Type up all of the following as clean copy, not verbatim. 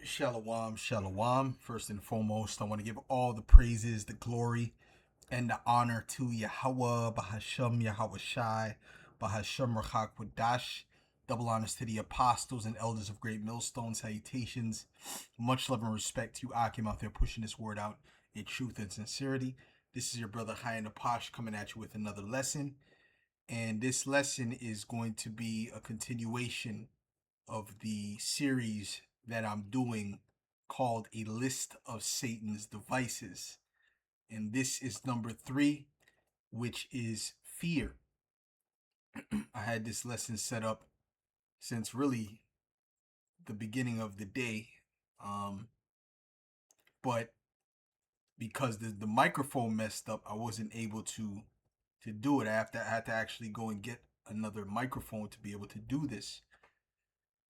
Shalom, shalom. First and foremost, I want to give all the praises, the glory, and the honor to Yahweh, Bahasham Yahweh Shai, Bahasham Rachak Wadash. Double honors to the apostles and elders of Great Millstone. Salutations. Much love and respect to you, Akim, out there pushing this word out in truth and sincerity. This is your brother Hayan Apash coming at you with another lesson. And this lesson is going to be a continuation of the series that I'm doing called A List of Satan's Devices. And this is number 3, which is fear. I had this lesson set up since really the beginning of the day. But because the microphone messed up, I wasn't able to do it. I had to actually go and get another microphone to be able to do this.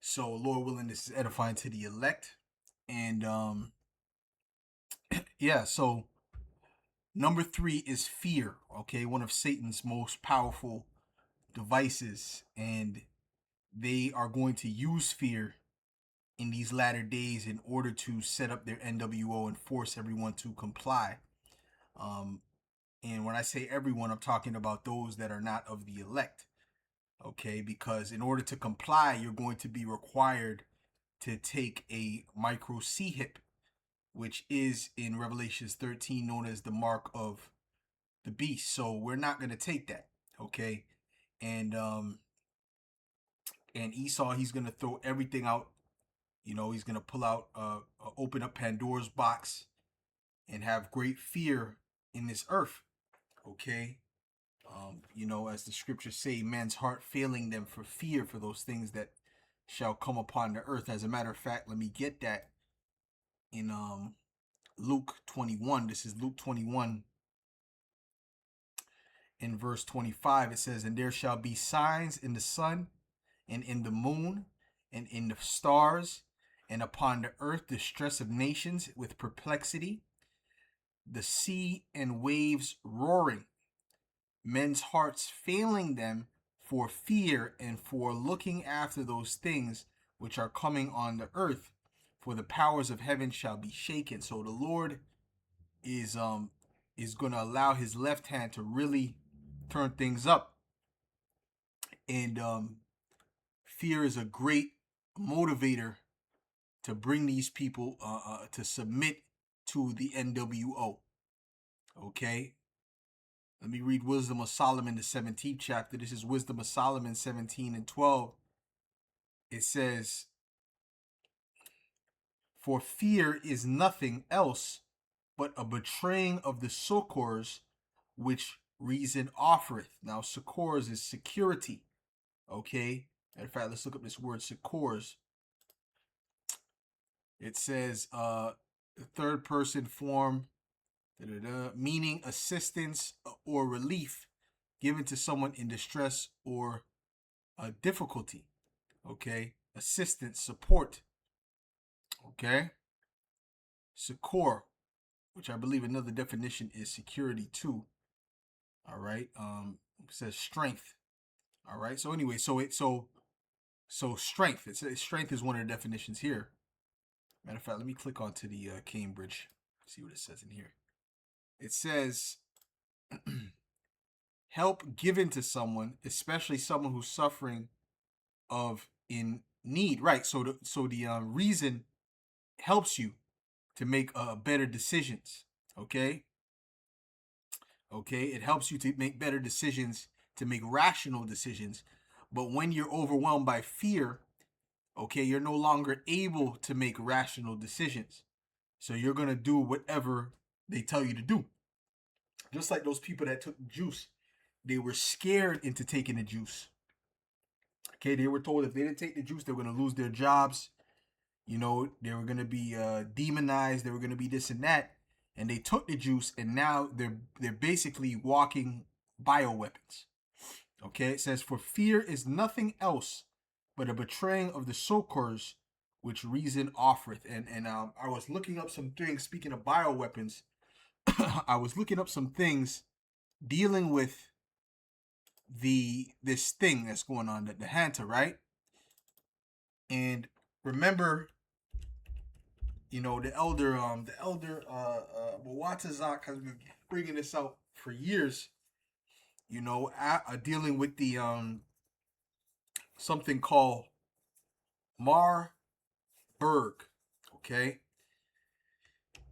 So Lord willing, this is edifying to the elect. And yeah, so number 3 is fear, okay? One of Satan's most powerful devices. And they are going to use fear in these latter days in order to set up their NWO and force everyone to comply. And when I say everyone, I'm talking about those that are not of the elect, okay? Because in order to comply, you're going to be required to take a micro C-hip, which is in Revelations 13 known as the mark of the beast. So we're not going to take that, okay? And Esau, he's going to throw everything out. You know, he's going to pull out, open up Pandora's box and have great fear in this earth, okay? You know, as the scriptures say, man's heart failing them for fear for those things that shall come upon the earth. As a matter of fact, let me get that in Luke 21. This is Luke 21 in verse 25. It says, and there shall be signs in the sun and in the moon and in the stars, and upon the earth distress of nations with perplexity, the sea and waves roaring, men's hearts failing them for fear and for looking after those things which are coming on the earth, for the powers of heaven shall be shaken. So the Lord is going to allow his left hand to really turn things up. And fear is a great motivator to bring these people to submit to the NWO. Okay? Let me read Wisdom of Solomon, the 17th chapter. This is Wisdom of Solomon 17 and 12. It says, for fear is nothing else but a betraying of the succors which reason offereth. Now, succors is security. Okay? Matter of fact, let's look up this word succors. It says the third person form, meaning assistance or relief given to someone in distress or difficulty. Okay? Assistance, support. Okay? Succor, which I believe another definition is security too. All right? It says strength. All right? So anyway, so strength. It says strength is one of the definitions here. Matter of fact, let me click onto the Cambridge, see what it says in here. It says help given to someone, especially someone who's suffering of in need. Right. So the reason helps you to make better decisions. Okay. Okay. It helps you to make better decisions, to make rational decisions. But when you're overwhelmed by fear, okay, you're no longer able to make rational decisions. So you're going to do whatever they tell you to do. Just like those people that took juice, they were scared into taking the juice. Okay, they were told if they didn't take the juice, they were going to lose their jobs. You know, they were going to be demonized. They were going to be this and that. And they took the juice, and now they're basically walking bioweapons. Okay, it says, for fear is nothing else but a betraying of the succors which reason offereth. And I was looking up some things, speaking of bioweapons, I was looking up some things dealing with this thing that's going on, the Hanta, right? And remember you know, the elder Watazak has been bringing this out for years. You know, dealing with the something called Marburg. Okay,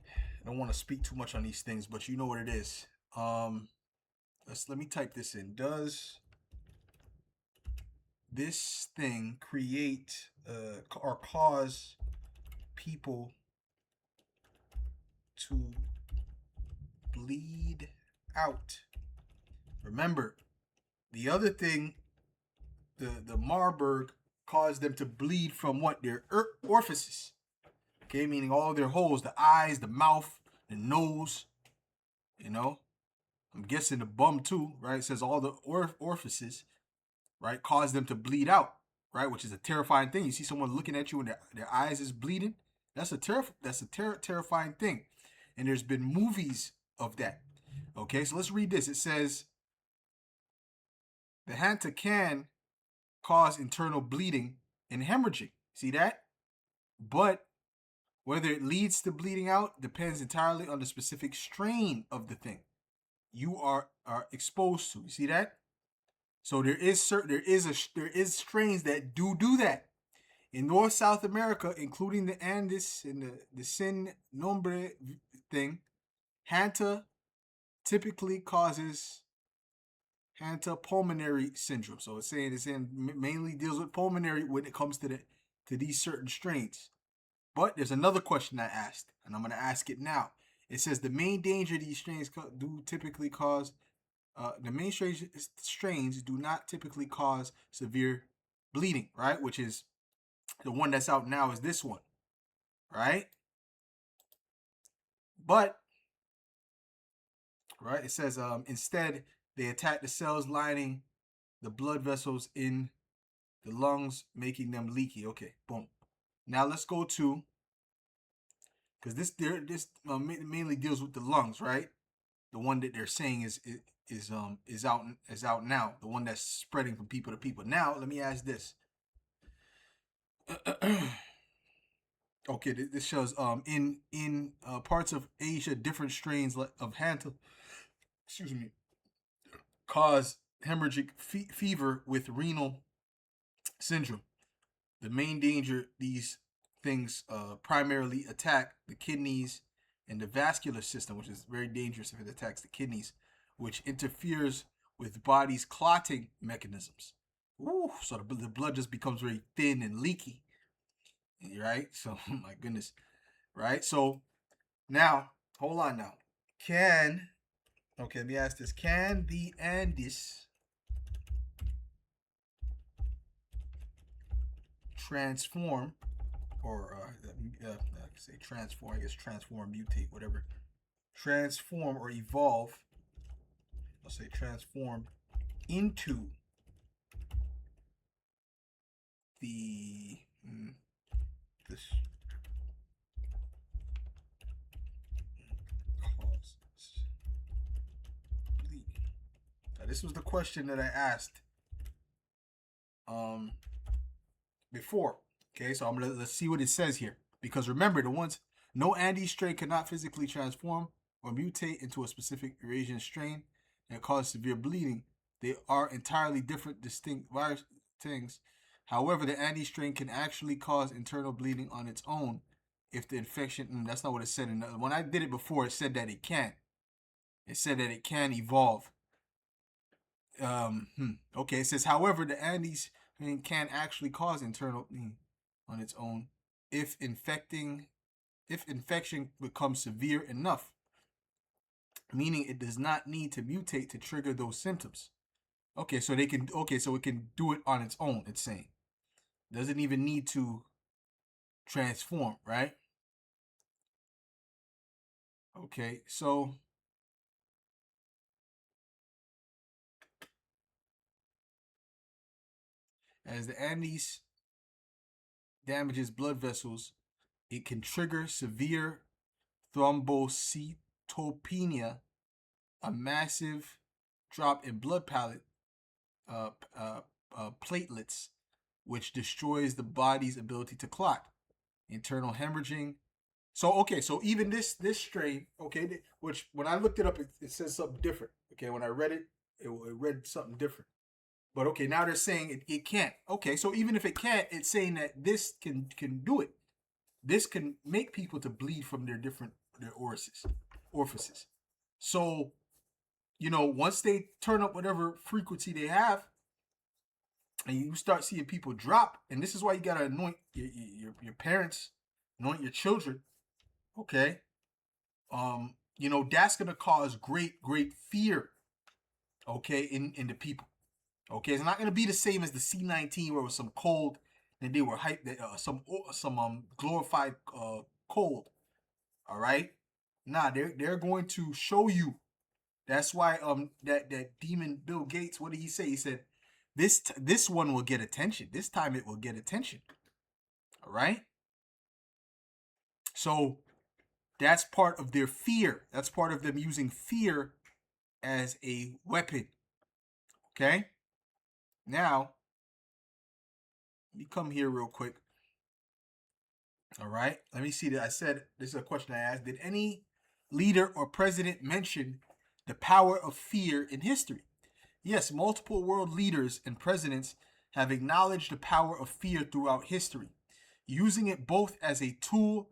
I don't want to speak too much on these things, but you know what it is. Let me type this in. Does this thing create or cause people to bleed out? Remember, the other thing, the Marburg caused them to bleed from what? Their orifices. Okay, meaning all their holes, the eyes, the mouth, the nose, you know. I'm guessing the bum too, right? It says all the orifices, right, cause them to bleed out, right? Which is a terrifying thing. You see someone looking at you and their eyes is bleeding. That's a terrifying thing. And there's been movies of that. Okay, so let's read this. It says the hanta can cause internal bleeding and hemorrhaging. See that? But whether it leads to bleeding out depends entirely on the specific strain of the thing you are exposed to. You see that? So there is strains that do that. In North South America, including the Andes and the Sin Nombre thing, Hanta typically causes Hanta pulmonary syndrome. So it's saying mainly deals with pulmonary when it comes to these certain strains. But there's another question I asked, and I'm going to ask it now. It says the main danger these strains do typically cause. The main strains do not typically cause severe bleeding, right? Which is the one that's out now is this one, right? But right, it says instead they attack the cells lining the blood vessels in the lungs, making them leaky. Okay, boom. Now let's go to, because this mainly deals with the lungs, right? The one that they're saying is out now. The one that's spreading from people to people. Now let me ask this. Okay, this shows in parts of Asia, different strains of Hanta, excuse me, cause hemorrhagic fever with renal syndrome. The main danger these things primarily attack the kidneys and the vascular system, which is very dangerous if it attacks the kidneys, which interferes with body's clotting mechanisms. Ooh, so the blood just becomes very thin and leaky, right? So, my goodness, right? So, now, hold on now. Let me ask this. Can the Andes transform, or say transform, I guess transform, mutate, whatever. Transform or evolve, let's say transform into this cause bleeding. Now, this was the question that I asked before. Okay, so let's see what it says here. Because remember, no Andes strain cannot physically transform or mutate into a specific Eurasian strain and cause severe bleeding. They are entirely different, distinct virus things. However, the Andes strain can actually cause internal bleeding on its own if the infection. That's not what it said. When I did it before, it said that it can. It said that it can evolve. Okay, it says, however, the Andes can actually cause internal on its own if infection becomes severe enough, meaning it does not need to mutate to trigger those symptoms. Okay, so it can do it on its own, it's saying. Doesn't even need to transform, right? Okay, so as the Andes damages blood vessels, it can trigger severe thrombocytopenia, a massive drop in blood platelets, which destroys the body's ability to clot. Internal hemorrhaging So okay, so even this strain, okay, which when I looked it up, it says something different. Okay, when I read it, it read something different. But okay, now they're saying it can't. Okay, so even if it can't, it's saying that this can do it. This can make people to bleed from their orifices. So once they turn up whatever frequency they have, and you start seeing people drop, and this is why you gotta anoint your parents, anoint your children. Okay, that's gonna cause great fear. Okay, in the people. Okay, it's not gonna be the same as the C-19 where it was some cold and they were hyped, some glorified cold. All right, nah, they're going to show you. That's why that demon Bill Gates, what did he say? He said this one will get attention. This time it will get attention. All right, so that's part of their fear. That's part of them using fear as a weapon. Okay, now let me come here real quick. All right. Let me see that. I said this is a question I asked. Did any leader or president mention the power of fear in history? Yes, multiple world leaders and presidents have acknowledged the power of fear throughout history, using it both as a tool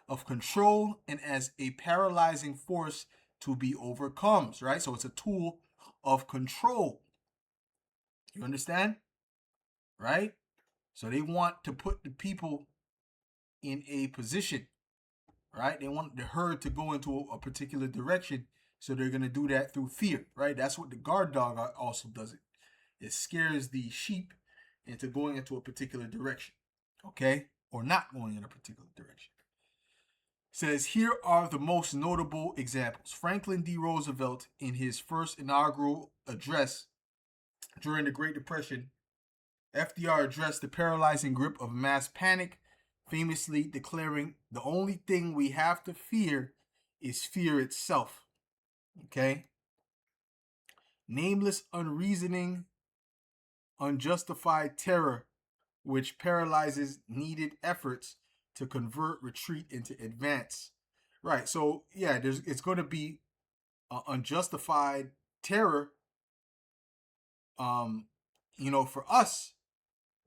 of control and as a paralyzing force to be overcome. Right? So it's a tool of control. You understand? Right? So they want to put the people in a position, right? They want the herd to go into a particular direction, so they're going to do that through fear, right? That's what the guard dog also does it. It scares the sheep into going into a particular direction, okay? Or not going in a particular direction. It says here are the most notable examples. Franklin D. Roosevelt, in his first inaugural address during the Great Depression, FDR addressed the paralyzing grip of mass panic, famously declaring, "The only thing we have to fear is fear itself." Okay? Nameless, unreasoning, unjustified terror, which paralyzes needed efforts to convert retreat into advance. Right. So, yeah, it's going to be unjustified terror, for us,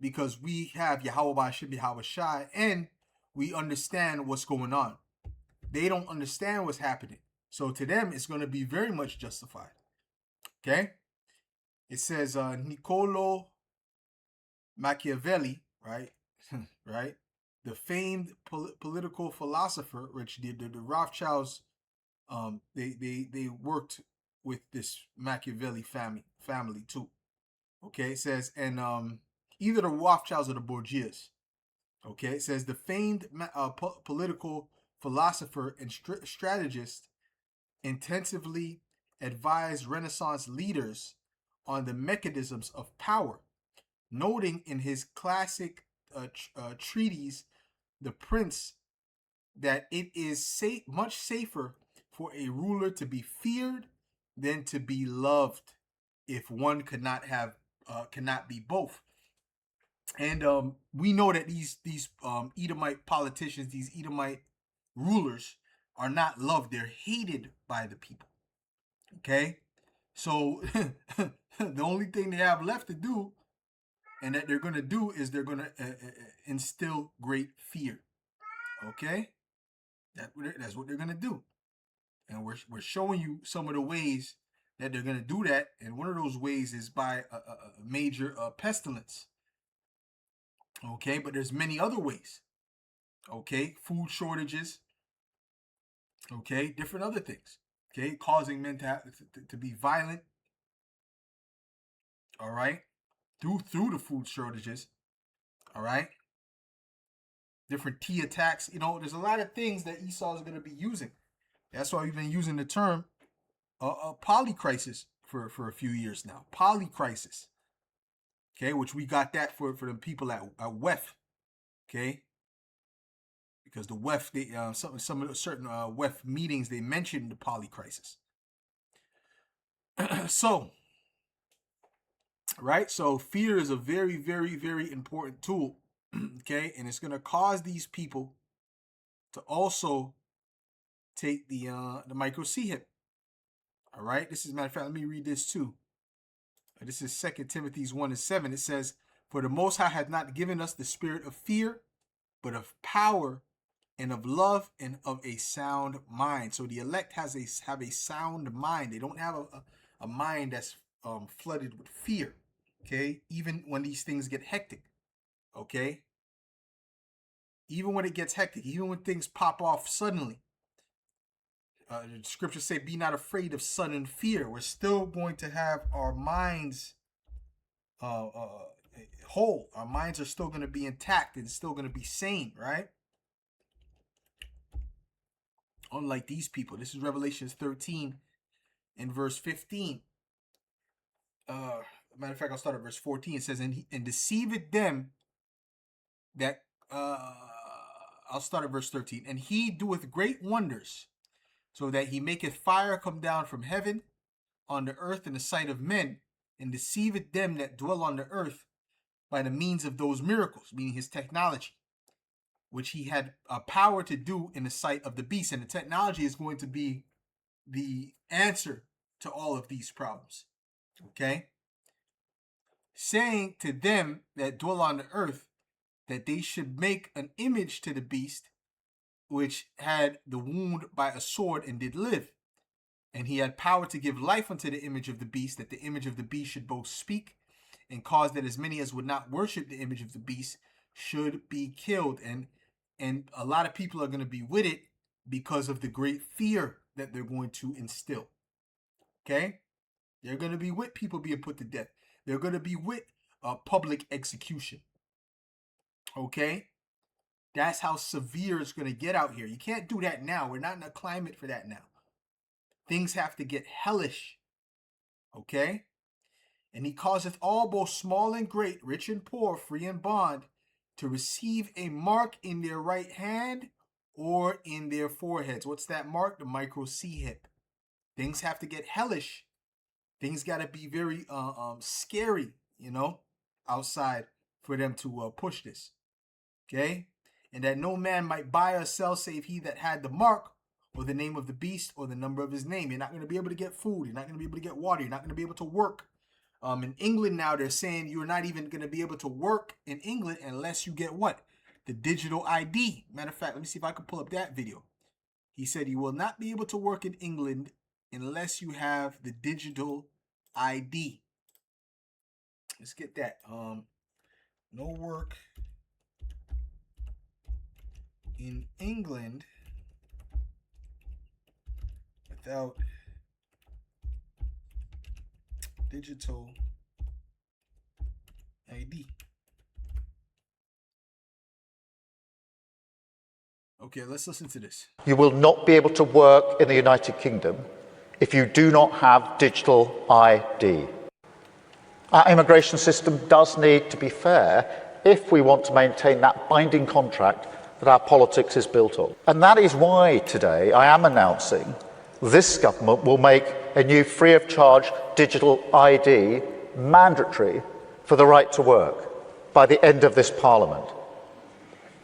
because we have Yahweh Bashim Yahweh Shai, and we understand what's going on. They don't understand what's happening. So to them, it's going to be very much justified. Okay? It says Niccolo Machiavelli, right? right? The famed political philosopher, which the Rothschilds, they worked with this Machiavelli family too. Okay, it says, and either the Rothschilds or the Borgias. Okay, it says the famed political philosopher and strategist intensively advised Renaissance leaders on the mechanisms of power, noting in his classic treatise, The Prince, that it is much safer for a ruler to be feared than to be loved, if one cannot be both. And we know that these Edomite politicians, these Edomite rulers, are not loved. They're hated by the people. Okay, so the only thing they have left to do, and that they're going to do, is they're going to instill great fear. Okay, that's what they're going to do, and we're showing you some of the ways that they're going to do that. And one of those ways is by a major pestilence. Okay, but there's many other ways. Okay, food shortages. Okay, different other things. Okay, causing men to be violent. All right, through the food shortages. All right, different tea attacks. There's a lot of things that Esau is going to be using. That's why we've been using the term polycrisis for a few years now. Polycrisis. Okay, which we got that for the people at WEF. Okay, because the WEF, some of the certain WEF meetings, they mentioned the polycrisis. So, right, so fear is a very, very, very important tool. Okay, and it's going to cause these people to also take the micro C hip. All right. This is, matter of fact, let me read this too. This is 2 Timothy 1:7. It says, "For the Most High hath not given us the spirit of fear, but of power and of love and of a sound mind." So the elect have a sound mind. They don't have a mind that's flooded with fear. Okay, even when these things get hectic. Okay, even when it gets hectic, even when things pop off suddenly. The scriptures say, "Be not afraid of sudden fear." We're still going to have our minds whole. Our minds are still going to be intact and still going to be sane, right? Unlike these people. This is Revelations 13 and verse 15. Matter of fact, I'll start at verse 14. It says, and deceiveth them that I'll start at verse 13. "And he doeth great wonders, so that he maketh fire come down from heaven on the earth in the sight of men, and deceiveth them that dwell on the earth by the means of those miracles," meaning his technology, "which he had a power to do in the sight of the beast." And the technology is going to be the answer to all of these problems. Okay? "Saying to them that dwell on the earth that they should make an image to the beast, which had the wound by a sword and did live. And he had power to give life unto the image of the beast, that the image of the beast should both speak, and cause that as many as would not worship the image of the beast should be killed." And a lot of people are going to be with it because of the great fear that they're going to instill. Okay? They're going to be with people being put to death. They're going to be with public execution. Okay? That's how severe it's going to get out here. You can't do that now. We're not in a climate for that now. Things have to get hellish. Okay? "And he causeth all, both small and great, rich and poor, free and bond, to receive a mark in their right hand or in their foreheads." What's that mark? The micro C hip. Things have to get hellish. Things got to be very scary, outside for them to push this. Okay? "And that no man might buy or sell save he that had the mark, or the name of the beast, or the number of his name." You're not going to be able to get food. You're not going to be able to get water. You're not going to be able to work. In England now, they're saying you're not even going to be able to work in England unless you get what? The digital ID. Matter of fact, let me see if I can pull up that video. He said you will not be able to work in England unless you have the digital ID. Let's get that. No work in England without digital ID. Okay, let's listen to this. "You will not be able to work in the United Kingdom if you do not have digital ID. Our immigration system does need to be fair if we want to maintain that binding contract that our politics is built on. And that is why today I am announcing this government will make a new free of charge digital ID mandatory for the right to work by the end of this Parliament.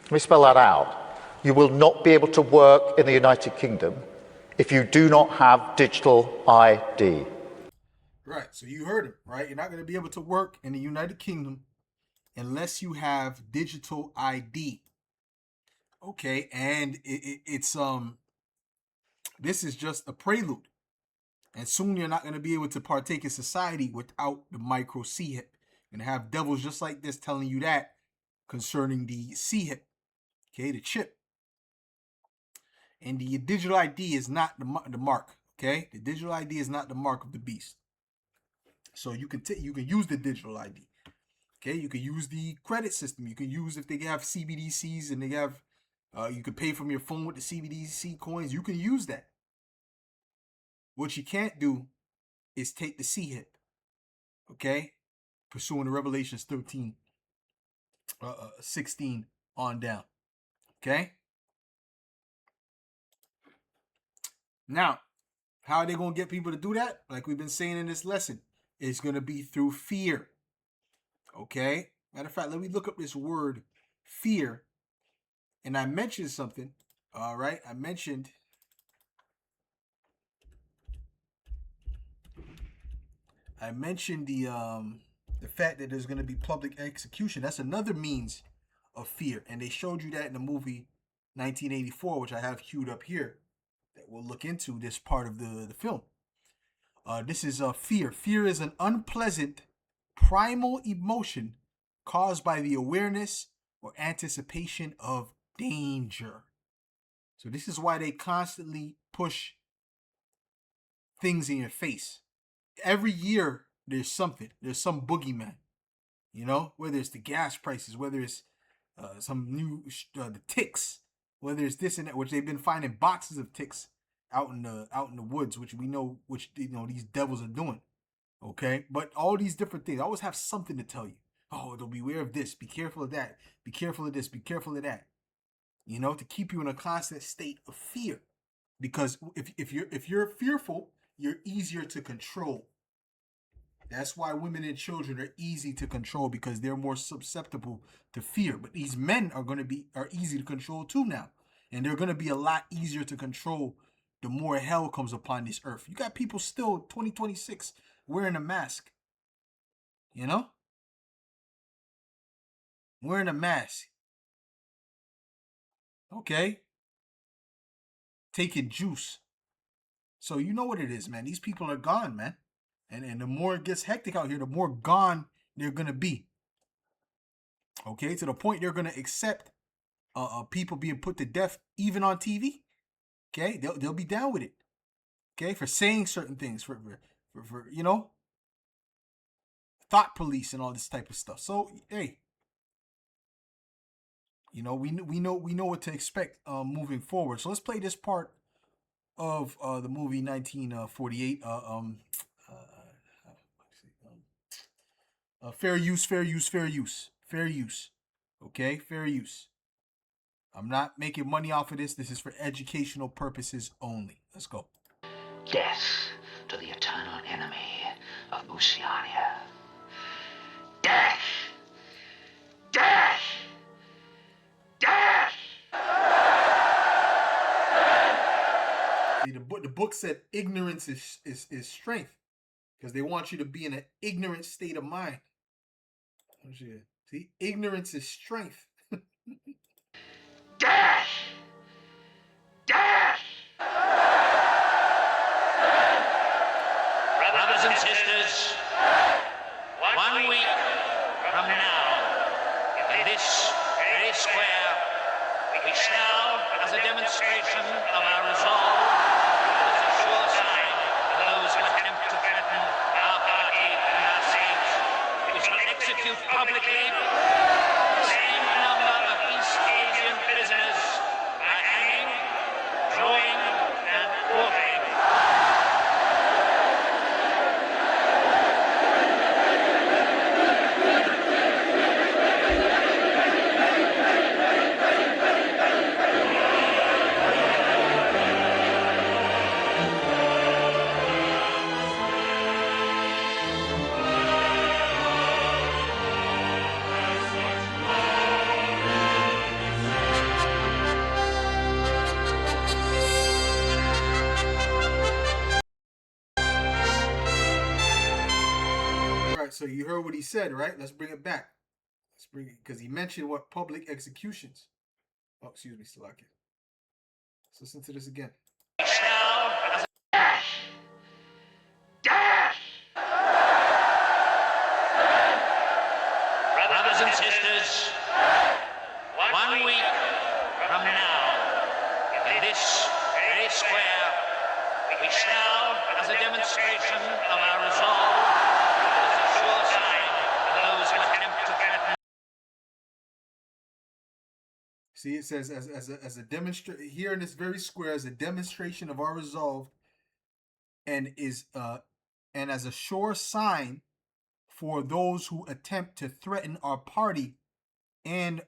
Let me spell that out. You will not be able to work in the United Kingdom if you do not have digital ID. Right, so you heard him, right? You're not going to be able to work in the United Kingdom unless you have digital ID. Okay, and it's this is just a prelude. And soon you're not going to be able to partake in society without the micro C hip. You're going to have devils just like this telling you that concerning the C hip, okay, the chip. And the digital ID is not the mark, okay? The digital ID is not the mark of the beast. So you can use the digital ID, okay? You can use the credit system. You can use, if they have CBDCs and they have, you can pay from your phone with the CBDC coins. You can use that. What you can't do is take the C hip, okay? Pursuing the Revelations 13, 16 on down, okay? Now, how are they going to get people to do that? Like we've been saying in this lesson, it's going to be through fear, okay? Matter of fact, let me look up this word fear. And I mentioned something All right, I mentioned the fact that there's going to be public execution. That's another means of fear, and they showed you that in the movie 1984, which I have queued up here. That we'll look into this part of the film. This is fear. Fear is an unpleasant, primal emotion caused by the awareness or anticipation of danger. So this is why they constantly push things in your face. Every year there's something. There's some boogeyman. You know, whether it's the gas prices, whether it's some new the ticks, whether it's this and that, which they've been finding boxes of ticks out in the woods, which we know, which these devils are doing. Okay, but all these different things always have something to tell you. Oh, they'll beware of this. Be careful of that. Be careful of this. Be careful of that. You know, to keep you in a constant state of fear, because if you're fearful, you're easier to control. That's why women and children are easy to control, because they're more susceptible to fear. But these men are easy to control too now, and they're going to be a lot easier to control the more hell comes upon this earth. You got people still 2026 wearing a mask, you know, wearing a mask. Okay, taking juice. So you know what it is, man. These people are gone, man. And the more it gets hectic out here, the more gone they're gonna be. Okay, to the point they're gonna accept people being put to death even on TV. Okay, they'll be down with it. Okay, for saying certain things, for you know, thought police and all this type of stuff. So hey, you know, we know what to expect moving forward. So let's play this part of the movie 1948. Fair use, fair use, fair use, fair use. Okay, fair use. I'm not making money off of this. This is for educational purposes only. Let's go. Death to the eternal enemy of Oceania. Death! Death! Death! See, the book said ignorance is strength, because they want you to be in an ignorant state of mind. See, ignorance is strength. Death! Death! Brothers and sisters, 1 week from now, in this very square, we shall, as a demonstration of our resolve, as a sure sign of those who attempt to threaten our party and our saints, we shall execute publicly the same number of East Asian prisoners by hanging, drawing, and quartering. All right, so you heard what he said, right? Let's bring it back. Let's bring it, because he mentioned what public executions. Oh, excuse me, Salaki. Let's listen to this again. We shall, as death! Death! Brothers and sisters, 1 week from now, in this very square, we shall, as a demonstration of our resolve, as a sure sign of those who attempt to threaten. See, it says as a demonstration here in this very square, as a demonstration of our resolve, and and as a sure sign for those who attempt to threaten our party and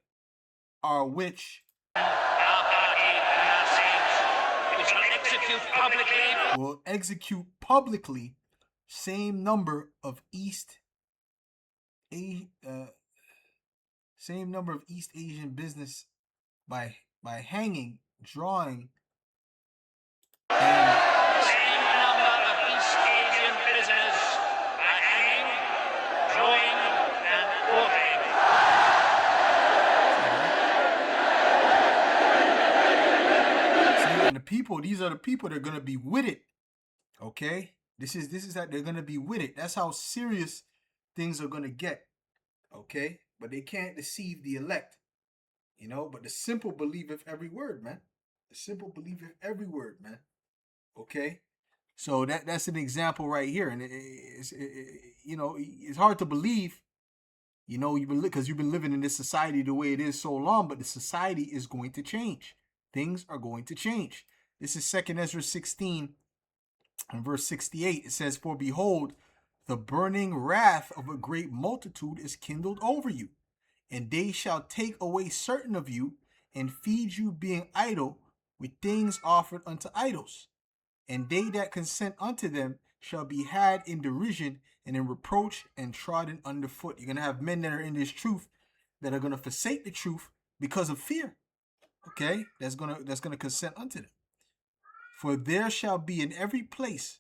our which Our party and our saints, we shall execute publicly. will execute publicly same number of East Asian business by hanging, drawing. Same number of East Asian prisoners are hanging, drawing, and quartering. See, and the people, these are the people that are gonna be with it. Okay, this is that they're gonna be with it. That's how serious things are gonna get. Okay, but they can't deceive the elect. You know, but the simple believeth every word, man. The simple believeth every word, man. Okay, so that's an example right here, and you know, it's hard to believe. You know, because you've been living in this society the way it is so long, but the society is going to change. Things are going to change. This is 2nd Ezra 16 and verse 68. It says, "For behold, the burning wrath of a great multitude is kindled over you, and they shall take away certain of you, and feed you, being idle, with things offered unto idols. And they that consent unto them shall be had in derision and in reproach and trodden underfoot." You're going to have men that are in this truth that are going to forsake the truth because of fear. Okay? That's going to consent unto them. "For there shall be in every place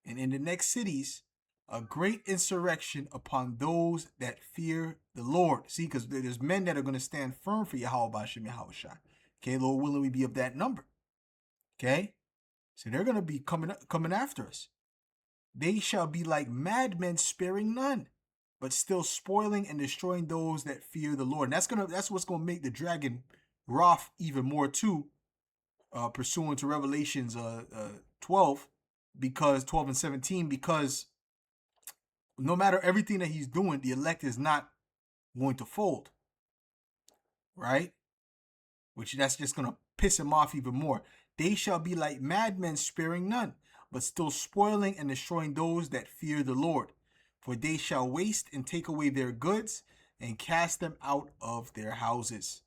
and in the next cities a great insurrection upon those that fear the Lord." See, because there's men that are going to stand firm for Yahweh Bashim Yahushua. Okay, Lord willing, we be of that number. Okay? So they're going to be coming after us. "They shall be like madmen, sparing none, but still spoiling and destroying those that fear the Lord." And that's what's gonna make the dragon wrath even more too, pursuant to Revelations 12, because 12 and 17, because no matter everything that he's doing, the elect is not going to fold, right? Which that's just gonna piss him off even more. "They shall be like madmen, sparing none, but still spoiling and destroying those that fear the Lord. For they shall waste and take away their goods and cast them out of their houses.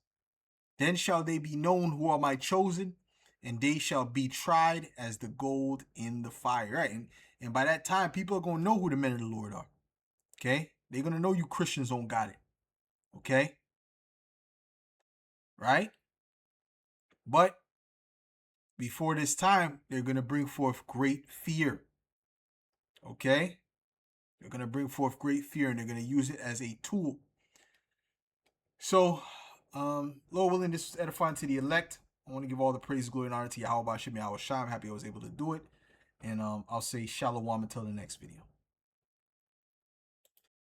Then shall they be known who are my chosen, and they shall be tried as the gold in the fire." Right? And by that time, people are going to know who the men of the Lord are. Okay? They're going to know you Christians don't got it. Okay? Right? But before this time, they're going to bring forth great fear. Okay? They're going to bring forth great fear, and they're going to use it as a tool. So, Lord willing, this is edifying to the elect. I want to give all the praise, glory, and honor to Yahweh Bashim Yahushua. I'm happy I was able to do it. And I'll say shalom until the next video.